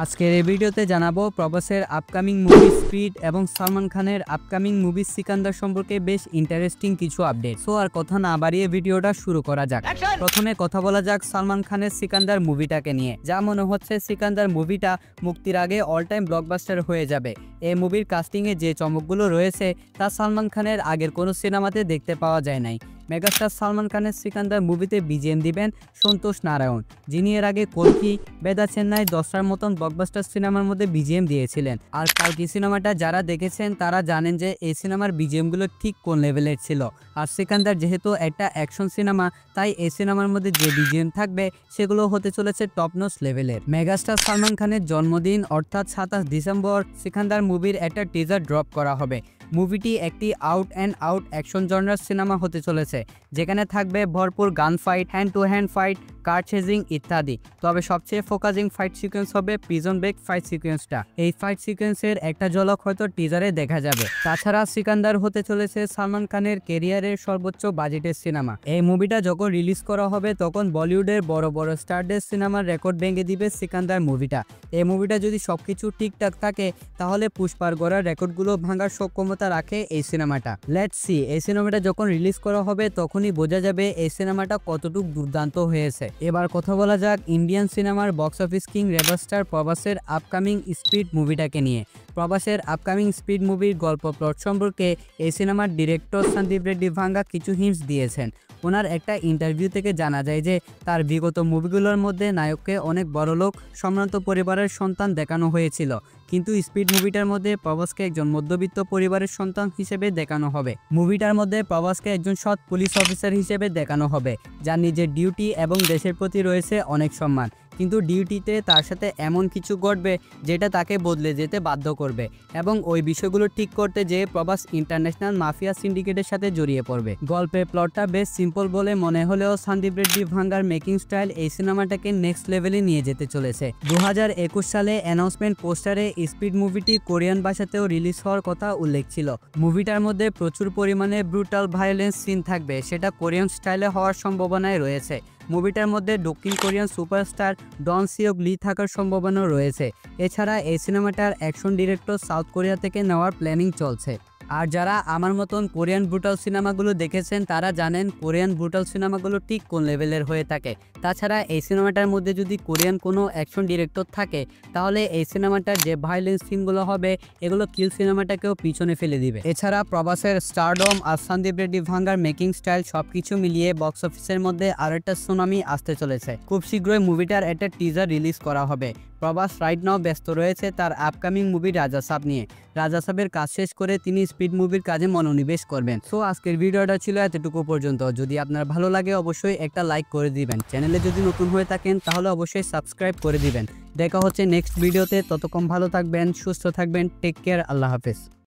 আজকের এই ভিডিওতে জানাবো প্রবাসের আপকামিং মুভি স্পিড এবং সালমান খানের আপকামিং মুভি সিকান্দার সম্পর্কে বেশ ইন্টারেস্টিং কিছু আপডেট। সো আর কথা না বাড়িয়ে ভিডিওটা শুরু করা যাক। প্রথমে কথা বলা যাক সালমান খানের সিকান্দার মুভিটাকে নিয়ে। যা মনে হচ্ছে সিকান্দার মুভিটা মুক্তির আগে অল টাইম ব্লকবাস্টার হয়ে যাবে। এই মুভির কাস্টিংয়ে যে চমকগুলো রয়েছে তা সালমান খানের আগের কোনো সিনেমাতে দেখতে পাওয়া যায় নাই। মেগাস্টার সালমান খানের সিকান্দার মুভিতে বিজিএম দিবেন সন্তোষ নারায়ণ, যিনি এর আগে কলকি, বেদা চেন্নাই, দশটার মতন ব্লকবাস্টার সিনেমার মধ্যে বিজিএম দিয়েছিলেন। আর কালকি সিনেমাটা যারা দেখেছেন তারা জানেন যে এই সিনেমার বিজিএমগুলো ঠিক কোন লেভেলের ছিল। আর সিকান্দার যেহেতু একটা অ্যাকশন সিনেমা, তাই এই সিনেমার মধ্যে যে বিজিএম থাকবে সেগুলো হতে চলেছে টপনচ লেভেলের। মেগাস্টার সালমান খানের জন্মদিন অর্থাৎ 27 ডিসেম্বর সিকান্দার মুভির একটা টিজার ড্রপ করা হবে। মুভিটি একটি আউট অ্যান্ড আউট অ্যাকশন জনরার সিনেমা হতে চলেছে, যেখানে থাকবে ভরপুর গান fight, hand to hand fight, car chasing ইত্যাদি। তবে সবচেয়ে ফোকাসিং ফাইট সিকোয়েন্স হবে প্রিজন ব্রেক ফাইট সিকোয়েন্সটা। এই ফাইট সিকোয়েন্সের একটা ঝলক হয়তো টিজারে দেখা যাবে। তাছাড়া সিকান্দার হতে চলেছে সালমান খানের ক্যারিয়ারের সর্বোচ্চ বাজেটের সিনেমা। এই মুভিটা যখন রিলিজ করা হবে তখন বলিউডের বড় বড় স্টারদের সিনেমার রেকর্ড ভেঙে দিবে সিকান্দার মুভিটা। এই মুভিটা যদি সবকিছু ঠিকঠাক থাকে তাহলে পুষ্পার গড়ার রেকর্ডগুলো ভাঙার সক্ষমতা রাখে এই সিনেমাটা। লেটস সি এই সিনেমাটা যখন রিলিজ করা হবে তখনই বোঝা যাবে এই সিনেমাটা কতটুকু দুর্দান্ত হয়েছে। এবার কথা বলা যাক ইন্ডিয়ান সিনেমার বক্স অফিস কিং রেবাস্টার প্রবাসের আপকামিং স্পিড মুভিটাকে নিয়ে। প্রবাসের আপকামিং স্পিড মুভির গল্প প্লট সম্পর্কে এই সিনেমার ডিরেক্টর সন্দীপ রেড্ডি ভাঙ্গা কিছু হিন্টস দিয়েছেন। ওনার একটা ইন্টারভিউ থেকে জানা যায় যে তার বিগত মুভিগুলোর মধ্যে নায়ককে অনেক বড়লোক সম্ভ্রান্ত পরিবারের সন্তান দেখানো হয়েছিল, কিন্তু স্পিড মুভিটার মধ্যে প্রবাসকে একজন মধ্যবিত্ত পরিবারের সন্তান হিসেবে দেখানো হবে। মুভিটার মধ্যে প্রবাসকে একজন সৎ পুলিশ অফিসার হিসেবে দেখানো হবে, যার নিজের ডিউটি এবং দেশের প্রতি রয়েছে অনেক সম্মান, কিন্তু ডিউটিতে তার সাথে এমন কিছু ঘটবে যেটা তাকে বদলে যেতে বাধ্য করবে এবং ওই বিষয়গুলো ঠিক করতে যেয়ে প্রবাস ইন্টারন্যাশনাল মাফিয়া সিন্ডিকেটের সাথে জড়িয়ে পড়বে। গল্পের প্লটটা বেশ সিম্পল বলে মনে হলেও সন্দীপ রেড্ডি ভাঙ্গার মেকিং স্টাইল এই সিনেমাটাকে নেক্সট লেভেলে নিয়ে যেতে চলেছে। 2021 সালে অ্যানাউন্সমেন্ট পোস্টারে স্পিড মুভিটি কোরিয়ান ভাষাতেও রিলিজ হওয়ার কথা উল্লেখ ছিল। মুভিটার মধ্যে প্রচুর পরিমাণে ব্রুটাল ভায়োলেন্স সিন থাকবে, সেটা কোরিয়ান স্টাইলে হওয়ার সম্ভাবনায় রয়েছে। মুভিটার মধ্যে দক্ষিণ কোরিয়ান সুপারস্টার ডন সিওক লি থাকার সম্ভাবনা রয়েছে। এছাড়া এই সিনেমাটার অ্যাকশন ডিরেক্টর সাউথ কোরিয়া থেকে নেওয়ার প্ল্যানিং চলছে। আর যারা আমার মতন কোরিয়ান ব্রুটাল সিনেমাগুলো দেখেছেন তারা জানেন কোরিয়ান ব্রুটাল সিনেমাগুলো ঠিক কোন লেভেলের হয়ে থাকে। তাছাড়া এই সিনেমাটার মধ্যে যদি কোরিয়ান কোনো অ্যাকশন ডিরেক্টর থাকে তাহলে এই সিনেমাটার যে ভায়োলেন্স সিনগুলো হবে এগুলো কিল সিনেমাটাকেও পিছনে ফেলে দিবে। এছাড়া প্রবাসের স্টারডম আর সন্দীপ রেড্ডি ভাঙ্গার মেকিং স্টাইল সবকিছু মিলিয়ে বক্স অফিসের মধ্যে আরো একটা সুনামি আসতে চলেছে। খুব শীঘ্রই মুভিটার একটা টিজার রিলিজ করা হবে। প্রবাস রাইট নাও ব্যস্ত রয়েছে তার আপকামিং মুভি রাজা সাব নিয়ে। রাজা সাবের কাজ শেষ করে তিনি স্পিড মুভির কাজে মনোনিবেশ করবেন। সো আজকের ভিডিওটা ছিল এতটুকু পর্যন্ত। যদি আপনার ভালো লাগে অবশ্যই একটা লাইক করে দিবেন। চ্যানেলে যদি নতুন হয়ে থাকেন তাহলে অবশ্যই সাবস্ক্রাইব করে দিবেন। দেখা হচ্ছে নেক্সট ভিডিওতে। ততক্ষণ ভালো থাকবেন, সুস্থ থাকবেন। Take care. আল্লাহ হাফেজ।